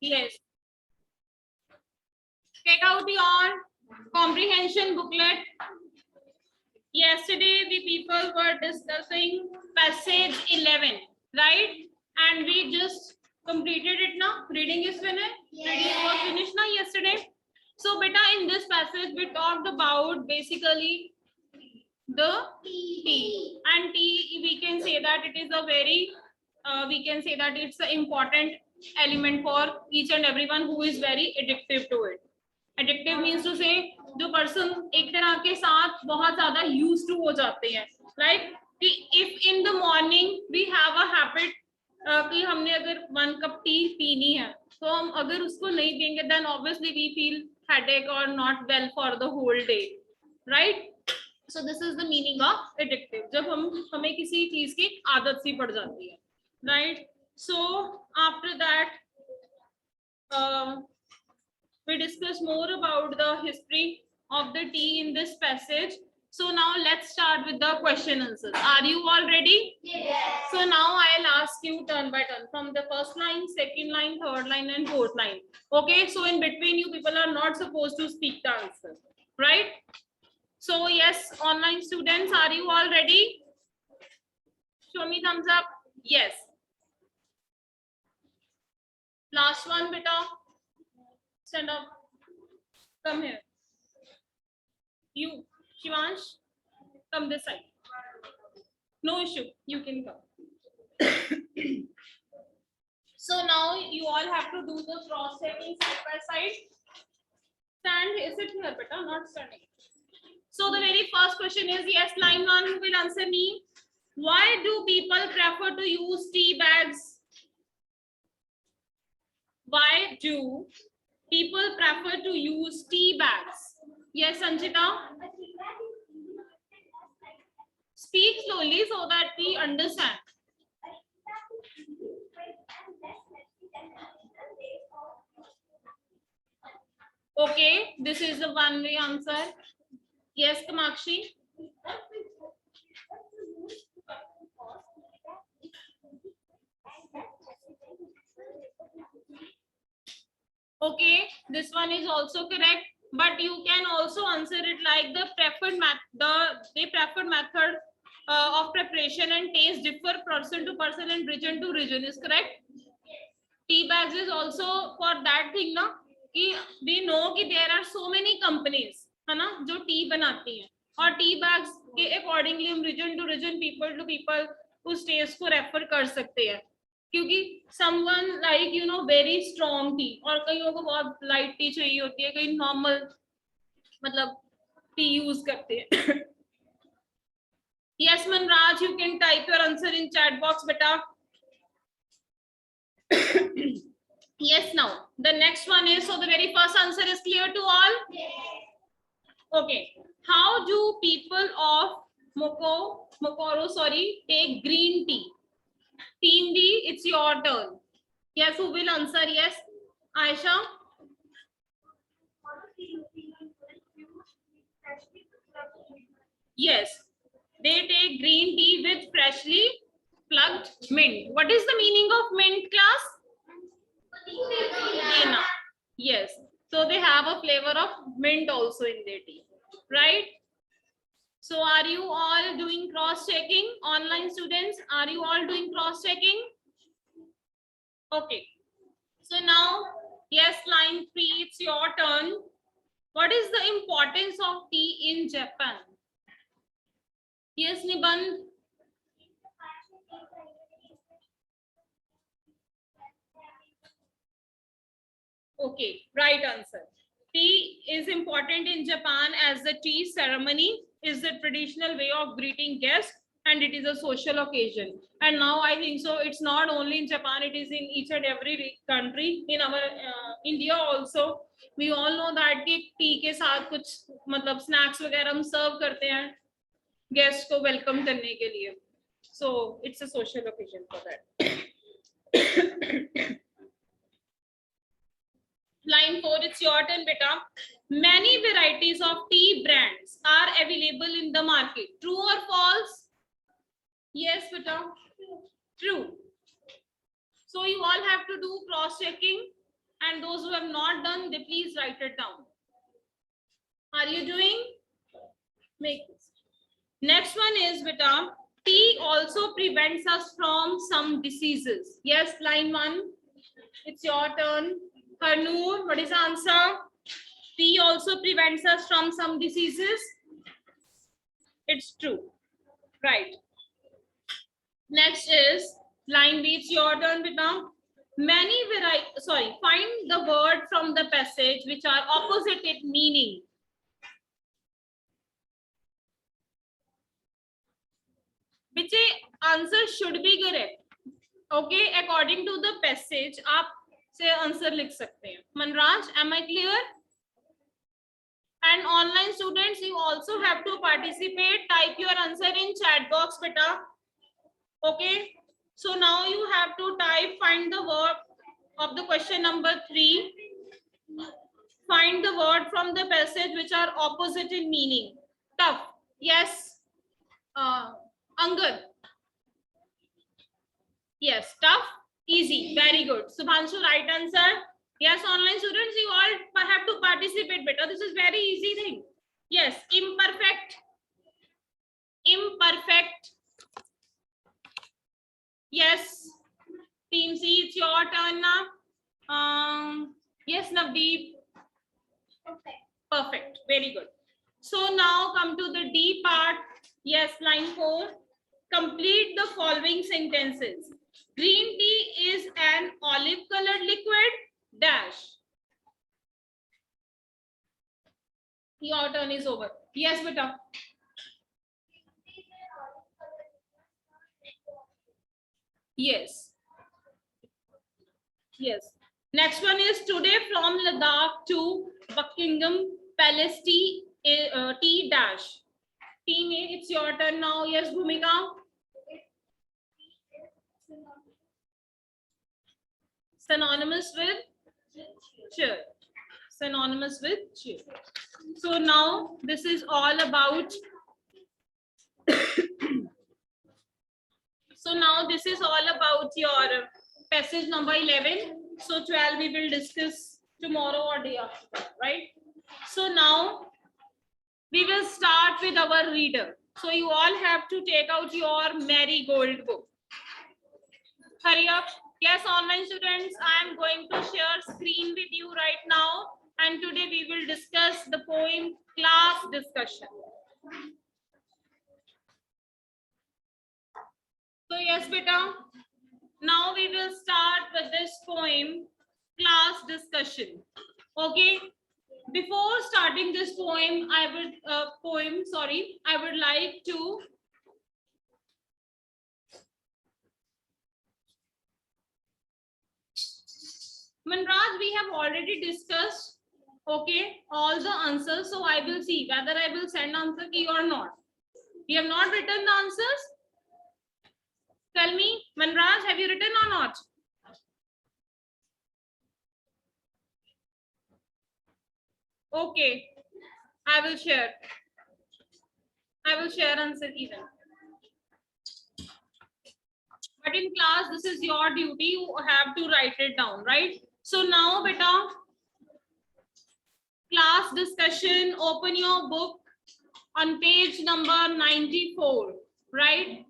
Yes. Take out your comprehension booklet. Yesterday, the people were discussing passage 11, right? And we just completed it now. Reading is finished. Yes. Reading was finished now yesterday. So, beta, in this passage, we talked about basically the tea. And tea, we can say that it is a very, we can say that it's an important element for each and everyone who is very addictive to it. Addictive means to say जो person एक तरह के साथ बहुत ज़्यादा used to हो जाते हैं, like कि if in the morning we have a habit कि हमने अगर 1 cup tea पीनी है, तो हम अगर उसको नहीं पियेंगे then obviously we feel headache or not well for the whole day, right? So this is the meaning of addictive. जब हमें किसी चीज की आदत सी पड़ जाती है, right? So after that we discuss more about the history of the tea in this passage. So now let's start with the question answers. Are you all ready? Yes. So now I'll ask you turn by turn from the first line, second line, third line, and fourth line. Okay. So in between, you people are not supposed to speak the answer, right? So yes, online students, are you all ready? Show me thumbs up. Yes. Last one, beta. Stand up. Come here. You, Shivansh, come this side. No issue. You can come. So now you all have to do the cross-checking side by side. Stand. Is it here, beta? Not standing. So the very first question is, yes, line 1 will answer me. Why do people prefer to use tea bags? Why do people prefer to use tea bags? Yes, Sanchita? Speak slowly so that we understand. Okay, this is the one-way answer. Yes, Kamakshi? Okay, this one is also correct, but you can also answer it like the preferred method of preparation and taste differ person to person and region to region is correct. Tea bags is also for that thing ना कि we know कि there are so many companies है ना जो tea बनाती हैं और tea bags के accordingly हम region to region people to people उस taste को refer कर सकते हैं क्योंकि someone like you know very strong tea और कईयों को बहुत light tea चाहिए होती है कई normal मतलब tea use करते हैं. Yes Manraj, you can type your answer in chat box beta. Yes, now the next one is, so the very first answer is clear to all? Yes. Okay, how do people of Mokoro take green tea? Team B, it's your turn. Yes, who will answer? Yes, Aisha? Yes, they take green tea with freshly plucked mint. What is the meaning of mint, class? Dena. Yes, so they have a flavor of mint also in their tea, right? So are you all doing cross-checking? Online students, are you all doing cross-checking? Okay, so now yes, line 3, it's your turn. What is the importance of tea in Japan? Yes, Niban. Okay, right answer. Tea is important in Japan as the tea ceremony is the traditional way of greeting guests and it is a social occasion. And now I think so it's not only in Japan, it is in each and every country. In our India also, we all know that कि tea के साथ कुछ मतलब snacks वगैरह हम serve करते हैं guests को welcome करने के लिए. So it's a social occasion for that. Line 4, it's your turn, beta. Many varieties of tea brands are available in the market. True or false? Yes, beta. True. So you all have to do cross-checking. and those who have not done, they please write it down. Are you doing? Make this. Next one is beta, tea also prevents us from some diseases. Yes, line 1. It's your turn. Harnoor, what is the answer? Tea also prevents us from some diseases. It's true. Right. Next is line B. It's your turn, beta. Find the word from the passage which are opposite in meaning. Which answer should be correct. Okay, according to the passage, आप से answer लिख सकते हैं. Manraj, am I clear? And online students, you also have to participate. Type your answer in chat box, beta. Okay. So now you have to type, find the word of the question number 3. Find the word from the passage which are opposite in meaning. Tough. Yes. Angad. Yes. Tough. Easy. Very good. Subhanshu, right answer. Yes, online students, you all have to participate better. This is very easy thing. Yes. Imperfect. Imperfect. Yes. Team C, it's your turn now. Yes, Navdeep. Perfect. Very good. So now come to the D part. Yes, line 4. Complete the following sentences. Green tea is an olive colored liquid. Dash. Your turn is over. Yes, beta. Yes. Yes. Next one is today from Ladakh to Buckingham Palace tea dash. Team A, it's your turn now. Yes, Bhumika. Synonymous with cheer. Synonymous with cheer. So now this is all about. So now this is all about your passage number 11. So 12 we will discuss tomorrow or day after, right? So now we will start with our reader. So you all have to take out your Marigold book. Hurry up. Yes, online students, I am going to share screen with you right now. And today we will discuss the poem Class Discussion. So yes, beta. Now we will start with this poem, Class Discussion. Okay. Before starting this poem, I would like to Manraj, we have already discussed, okay, all the answers. So I will see whether I will send answer key or not. You have not written the answers? Tell me, Manraj, have you written or not? Okay, I will share. I will share answer even. But in class, this is your duty. You have to write it down, right? So now, beta, class discussion, open your book on page number 94, right?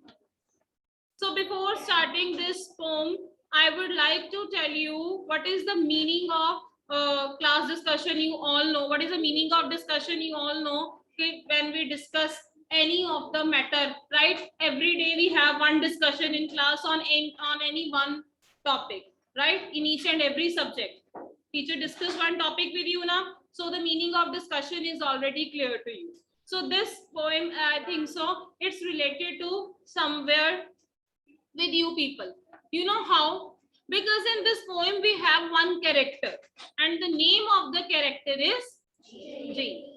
So before starting this poem, I would like to tell you what is the meaning of class discussion. You all know what is the meaning of discussion. You all know when we discuss any of the matter, right? Every day we have one discussion in class on any one topic, right? In each and every subject. Teacher discuss one topic with you now. So the meaning of discussion is already clear to you. So this poem, I think so, it's related to somewhere with you people. You know how? Because in this poem we have one character and the name of the character is Jane.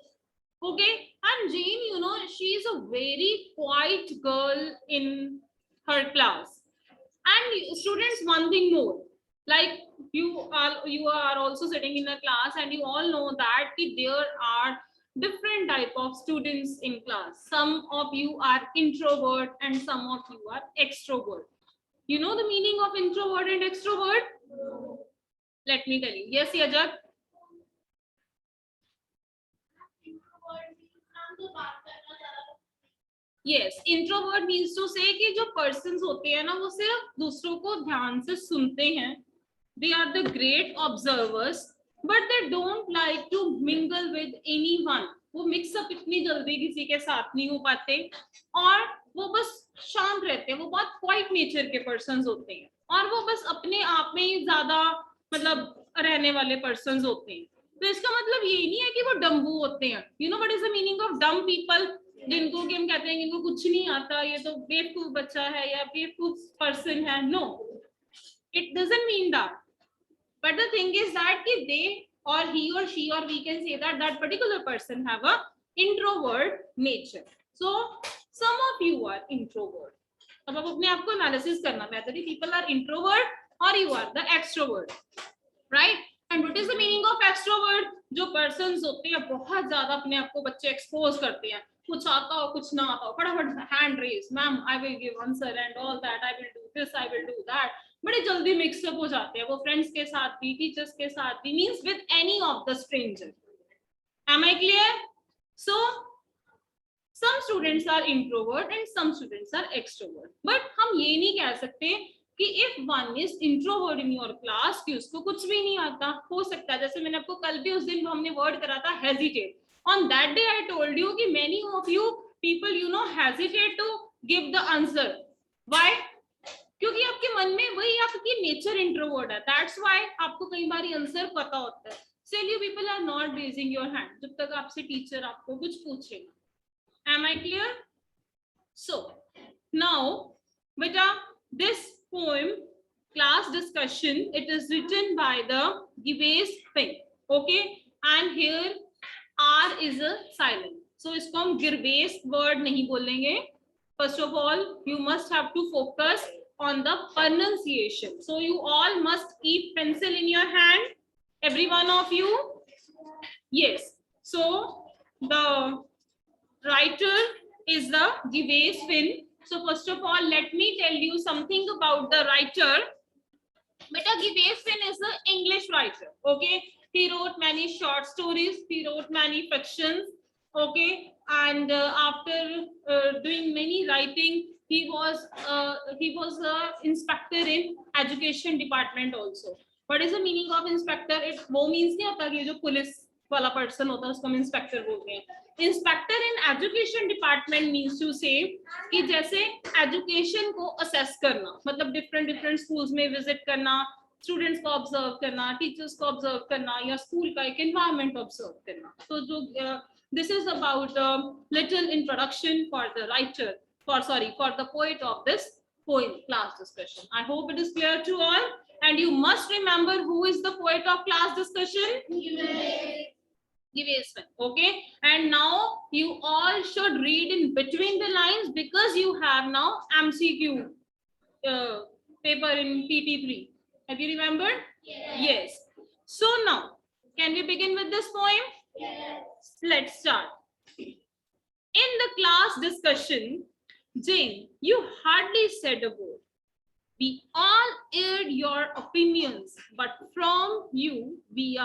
Okay, and Jane, you know, she is a very quiet girl in her class. And students, one thing more, like you are also sitting in a class and you all know that there are different type of students in class. Some of you are introvert and some of you are extrovert. You know the meaning of introvert and extrovert? Let me tell you. Yes, Yajak. Yes, introvert means to say कि जो persons होते हैं ना वो सिर्फ दूसरों को ध्यान से सुनते हैं. They are the great observers, but they don't like to mingle with anyone. वो mix up इतनी जल्दी किसी के साथ नहीं हो पाते और वो बस शांत रहते हैं. वो बहुत quiet nature के persons होते हैं और वो बस अपने आप में ही ज्यादा मतलब रहने वाले persons होते हैं. तो इसका मतलब ये नहीं है कि वो डम्बू होते हैं. You know what is the meaning of dumb people? जिनको कि हम कहते हैं इनको कुछ नहीं आता, ये तो बेवकूफ बच्चा है या बेवकूफ पर्सन है. No, it doesn't mean that. But the thing is that they or he or she or we can say that that particular person have a introvert nature. So some of you are introvert. अब आप अपने आप को analysis करना whether people are introvert or you are the extrovert, right? And what is the meaning of extrovert? जो persons होते हैं बहुत ज्यादा अपने आप को बच्चे expose करते हैं. कुछ आता हो कुछ ना आता हो फटाफट hand raise, ma'am I will give answer and all that, I will do this, I will do that. बड़े जल्दी मिक्सअप हो जाते हैं वो फ्रेंड्स के साथ भी टीचर्स के साथ भी means with any of the stranger. Am I clear? So some students are introvert and some students are extrovert. But हम ये नहीं कह सकते कि if one is introvert in your class कि उसको कुछ भी नहीं आता. हो सकता है जैसे मैंने आपको कल भी उस दिन हमने वर्ड करा था hesitate. On that day I told you कि many of you people you know hesitate to give the answer. Why? क्योंकि आपके मन में वही आपकी नेचर इंट्रोवर्ट है. दैट्स व्हाई आपको कई बार आंसर पता होता है. Still you people are not raising your hand जब तक आपसे टीचर आपको कुछ पूछेगा. Am I clear? So now beta this poem class discussion it is written by the Gives Pen. Okay, and here R is a silent. So इसको हम गिरवेस word नहीं बोलेंगे. First of all you must have to focus on the pronunciation. So you all must keep pencil in your hand, every one of you. Yes. So the writer is the Gives Pen. So first of all, let me tell you something about the writer. Beta Gives Pen is an English writer. Okay, he wrote many short stories. He wrote many fictions. Okay, and after doing many writing. He was inspector in education department also. What is the meaning of inspector? It वो means नहीं होता कि जो police वाला person होता है उसको हम inspector बोलते हैं. Inspector in education department means to say कि जैसे education को assess करना मतलब different schools में visit करना, students को observe करना, teachers को observe करना या school का एक environment observe करना. तो जो this is about a little introduction for the writer. For the poet of this poem class discussion. I hope it is clear to all. And you must remember who is the poet of class discussion? Gives Pen. Okay. And now you all should read in between the lines because you have now MCQ paper in PT3. Have you remembered? Yes. So now, can we begin with this poem? Yes. Let's start. In the class discussion, Jane, you hardly said a word. We all aired your opinions, but from you, we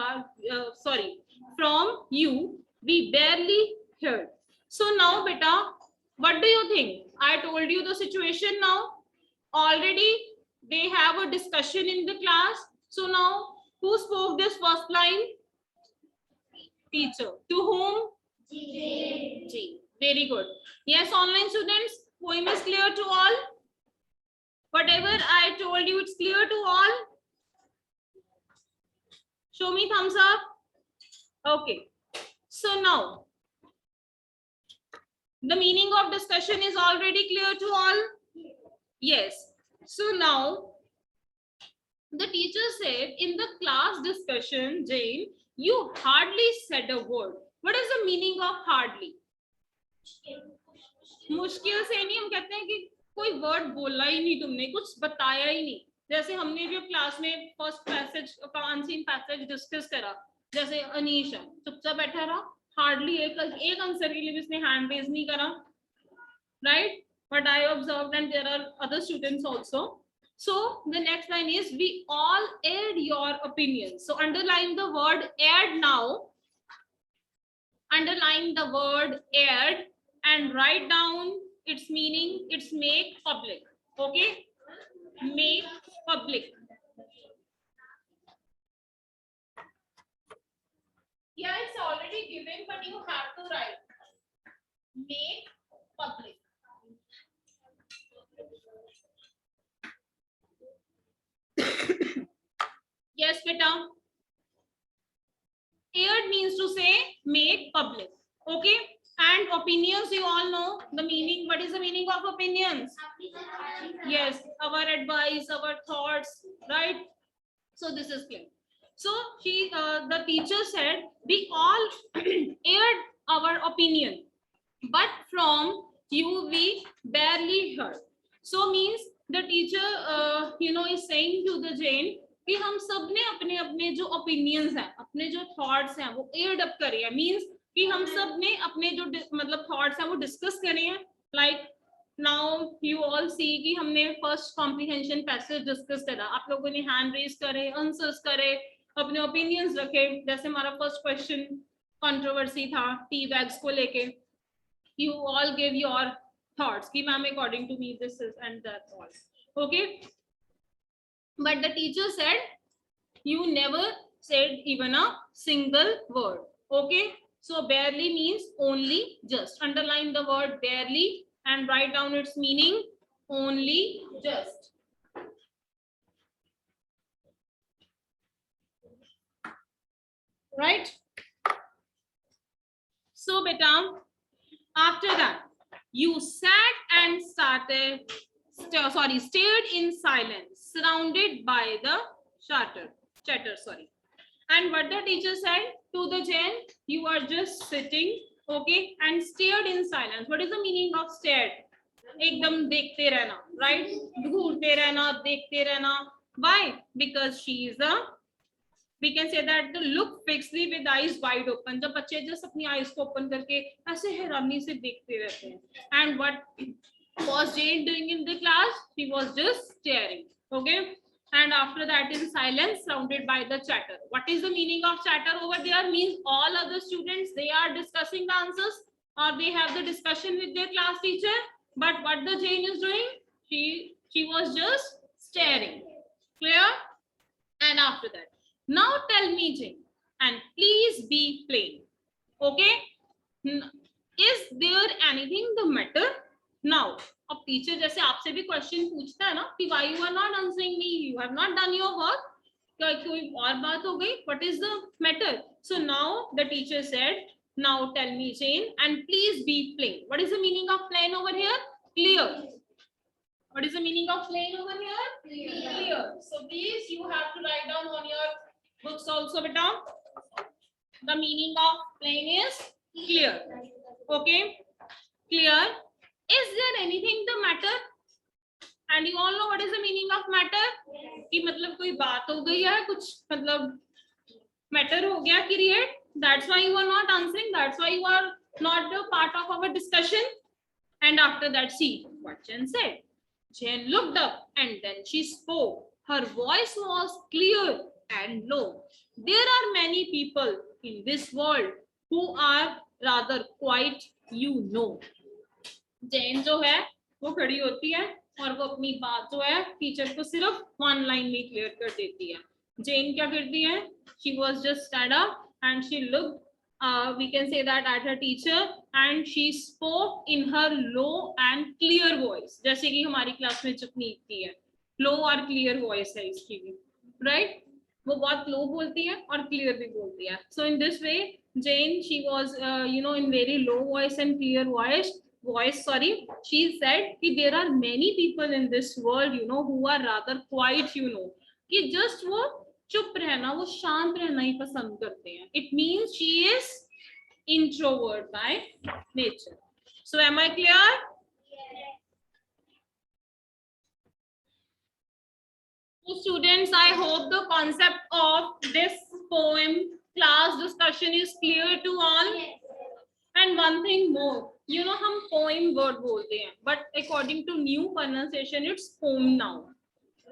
barely heard. So now, beta, what do you think? I told you the situation now. Already, they have a discussion in the class. So now, who spoke this first line? Teacher. To whom? Jane. Very good. Yes, online students. Poem is clear to all. Whatever I told you, it's clear to all. Show me thumbs up. Okay. So now, the meaning of discussion is already clear to all. Yes. So now, the teacher said in the class discussion, Jane, you hardly said a word. What is the meaning of hardly? मुश्किल से नहीं, हम कहते हैं कि कोई word बोला ही नहीं तुमने, कुछ बताया ही नहीं. जैसे हमने जो क्लास में फर्स्ट पैसेज का अनसीन पैसेज डिस्कस करा, जैसे अनीशा चुपचाप बैठा रहा, हार्डली एक आंसर के लिए भी उसने हैंड रेज नहीं करा, right? But I observed and there are other students also. So the next line is we all add your opinions. So underline the word add now. Underline the word add and write down its meaning. It's make public. Okay, make public. Yeah, it's already given, but you have to write make public. Yes, beta. Aired means to say make public. Okay, and opinions, you all know the meaning. What is the meaning of opinions? Yes, our advice, our thoughts, right? So this is clear. So the teacher said we all aired our opinion, but from you we barely heard. So means the teacher is saying to the Jane कि हम सब ने अपने अपने जो opinions हैं, अपने जो थॉट्स हैं वो एयर्ड अप करे हैं. मींस कि हम सब ने अपने जो मतलब थॉट्स हैं वो डिस्कस करे हैं. लाइक नाउ यू ऑल सी कि हमने फर्स्ट कॉम्प्रिहेंशन पैसेज डिस्कस करा, आप लोगों ने हैंड रेज करे, आंसर्स करे, अपने ओपिनियंस रखे. जैसे हमारा फर्स्ट क्वेश्चन कंट्रोवर्सी था टी बैग्स को लेके. You all give your thoughts ki ma'am according to me this is, and that's all. Okay, but the teacher said you never said even a single word. Okay, so barely means only just. Underline the word barely and write down its meaning only just. Right? So beta, after that you sat and stayed in silence, surrounded by the chatter. And what the teacher said to the Jane, you are just sitting, okay, and stared in silence. What is the meaning of stared? एकदम देखते रहना, right? घूरते रहना, देखते रहना. Why? Because she is a, we can say that the look fixedly with eyes wide open. जब बच्चे just अपनी eyes को open करके ऐसे हैरानी से देखते रहते हैं. And what was Jane doing in the class? She was just staring. Okay. And after that in silence, surrounded by the chatter. What is the meaning of chatter over there? Means all other students, they are discussing the answers or they have the discussion with their class teacher. But what the Jane is doing? She was just staring. Clear? And after that, now tell me, Jane, and please be plain. Okay? Is there anything the matter? Now, अब teacher जैसे आपसे भी question पूछता है ना कि why you are not answering me, you have not done your work, क्या कोई और बात हो गई, what is the matter? So now the teacher said, now tell me, Jane, and please be plain. What is the meaning of plain over here? Clear. What is the meaning of plain over here? Clear. So please you have to write down on your books also, beta. The meaning of plain is clear. Okay, clear. Is there anything the matter? And you all know what is the meaning of matter? कि मतलब कोई बात हो गई है, कुछ मतलब matter हो गया create. That's why you are not answering. That's why you are not a part of our discussion. And after that, see what Jen said. Jen looked up and then she spoke. Her voice was clear and low. There are many people in this world who are rather quiet, you know. Jain जो है वो खड़ी होती है और वो अपनी बात जो है टीचर को सिर्फ वन लाइन में क्लियर कर देती है. जैन क्या करती है? She was just stand up and she looked, we can say that at her teacher, and she spoke in her low and clear voice. जैसे कि हमारी क्लास में चुपनीत की है, low और clear voice है इसकी भी, right? वो बहुत low बोलती है और clear भी बोलती है. So in this way, Jane, she was in very low voice and clear voice, she said कि there are many people in this world, who are rather quiet, कि just वो चुप रहना, वो शांत रहना ही पसंद करते हैं. It means she is introvert by nature. So am I clear? So students, I hope the concept of this poem class discussion is clear to all. And one thing more, हम poem word बोलते हैं, but according to new pronunciation, it's poem now.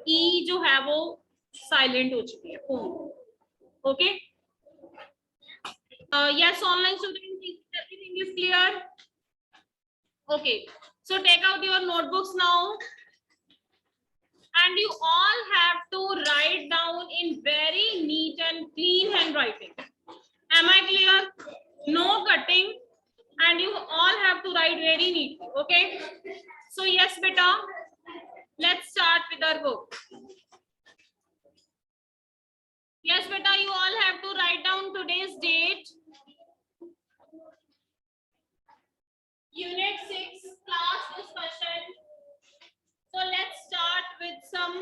ई जो है वो silent हो चुकी है phone. Okay, yes, online student, everything is clear. Okay, so take out your notebooks now, and you all have to write down in very neat and clean handwriting. Am I clear? No cutting, and you all have to write very neatly. Okay, so yes beta, let's start with our book. Yes beta, you all have to write down today's date, unit 6 class discussion. So let's start with some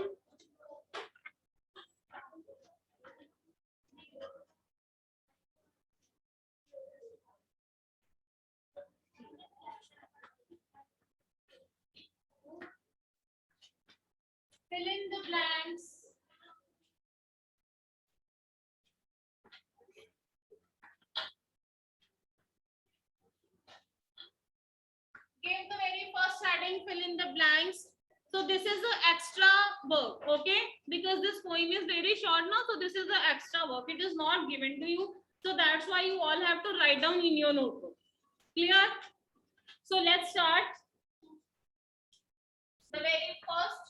fill in the blanks. Give the very first heading, fill in the blanks. So this is the extra work, okay? Because this poem is very short now, so this is the extra work. It is not given to you. So that's why you all have to write down in your notebook. Clear? So let's start. The very first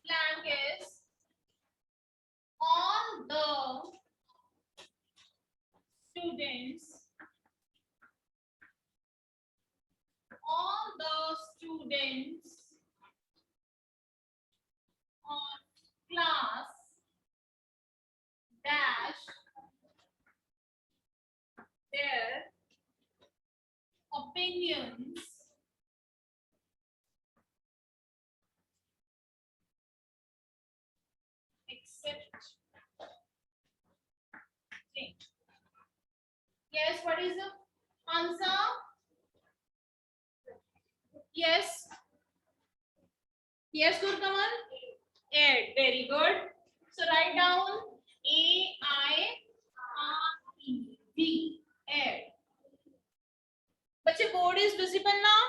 blank is all the students of class dash their opinions except Jane. Yes, what is the answer? Yes. Yes, Gurkamal? Add. Very good. So write down A-I-R-E-D. Add. Bache, board is visible now?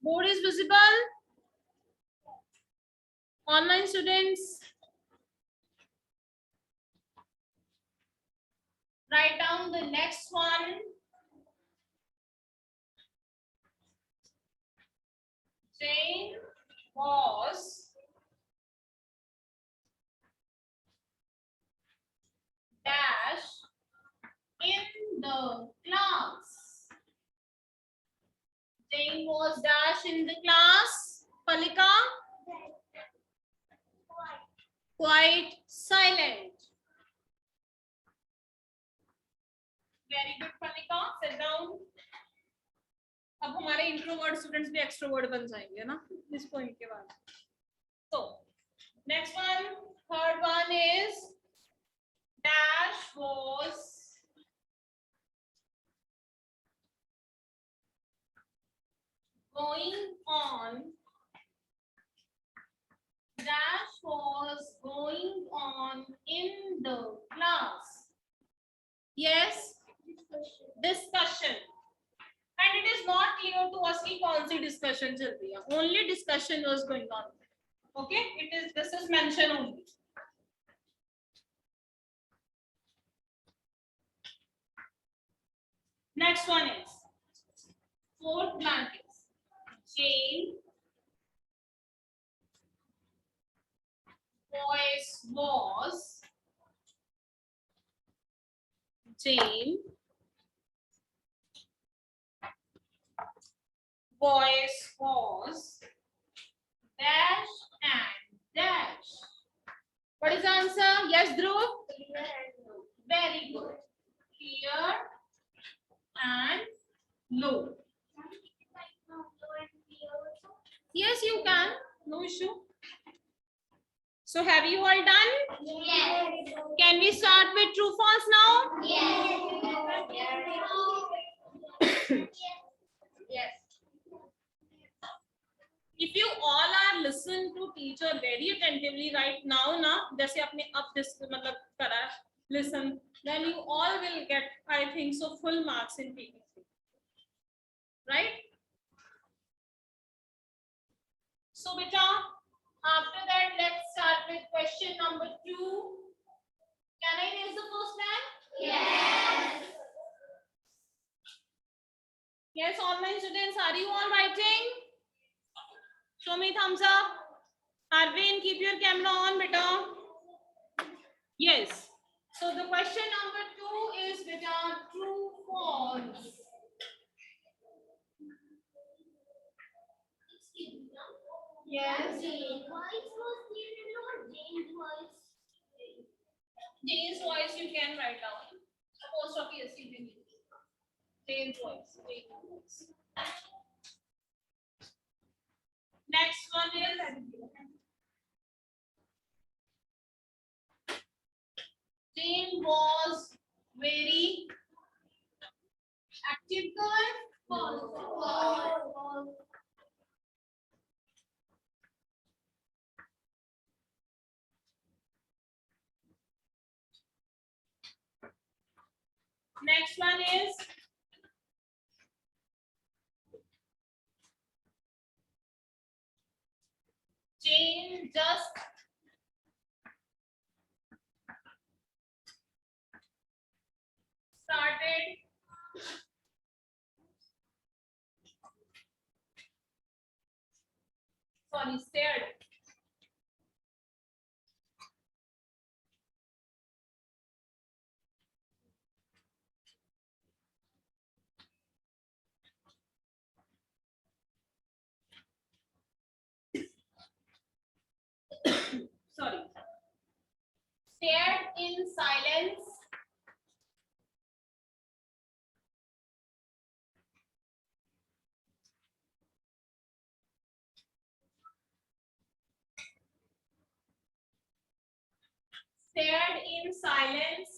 Board is visible? Online students? Write down the next one. Jane was dash in the class. Jane was dash in the class. Palika? Quite silent. Very good, Palika. Sit down. अब हमारे introvert students भी extrovert बन जाएंगे ना इस point के बाद. So next one, third one is dash was going on. Dash was going on in the class. Yes, discussion. And it is not clear to us कि कौन सी discussion चल रही है. Only discussion was going on. Okay, this is mentioned only. Next one is fourth blank is Jane voice was Jane voice was dash and dash. What is the answer? Yes, Dhruv? Very good. Clear and low. Yes, you can. No issue. So have you all done? Yes. Can we start with true false now? Yes. Yes. If you all are listen to teacher very attentively right now ना जैसे आपने अब मतलब करा listen, then you all will get, I think so, full marks in PPC, right? So beta, After that, let's start with question number 2. Can I raise the first hand? Yes. Yes, online students, are you all writing? Show me thumbs up. Arvind, keep your camera on, beta. Yes. So the question number 2 is beta true, false. Yes. Jane's voice you can write down. Post office you can use. Jane's voice. Next one is Jane was very active girl. False. Next one is Jane just started stared. Sorry. Stared in silence. Stared in silence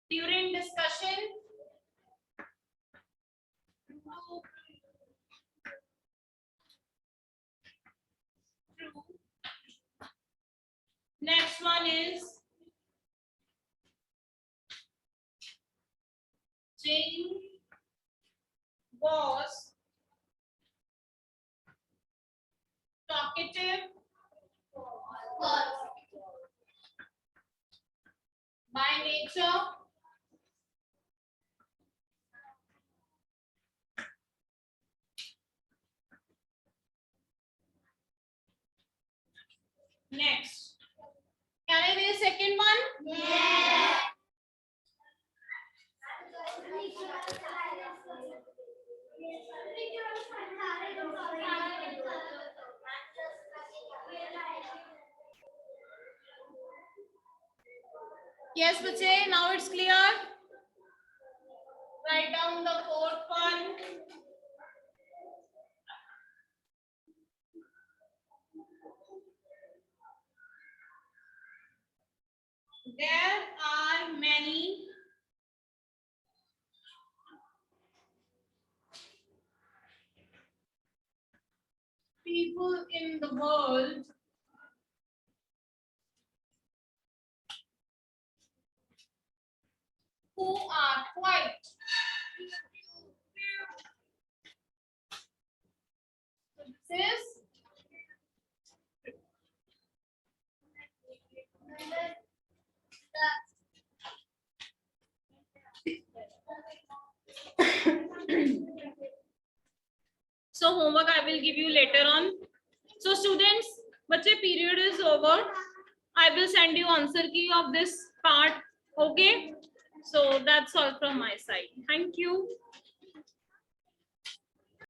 during discussion. True. Next one is Jane was talkative. By nature. Next. Can I read the second one? Yes. Yes, bache, now it's clear. Write down the fourth one. There are many people in the world who are quiet. So this is so homework I will give you later on. So students, bache period is over. I will send you answer key of this part. Okay. So that's all from my side. Thank you.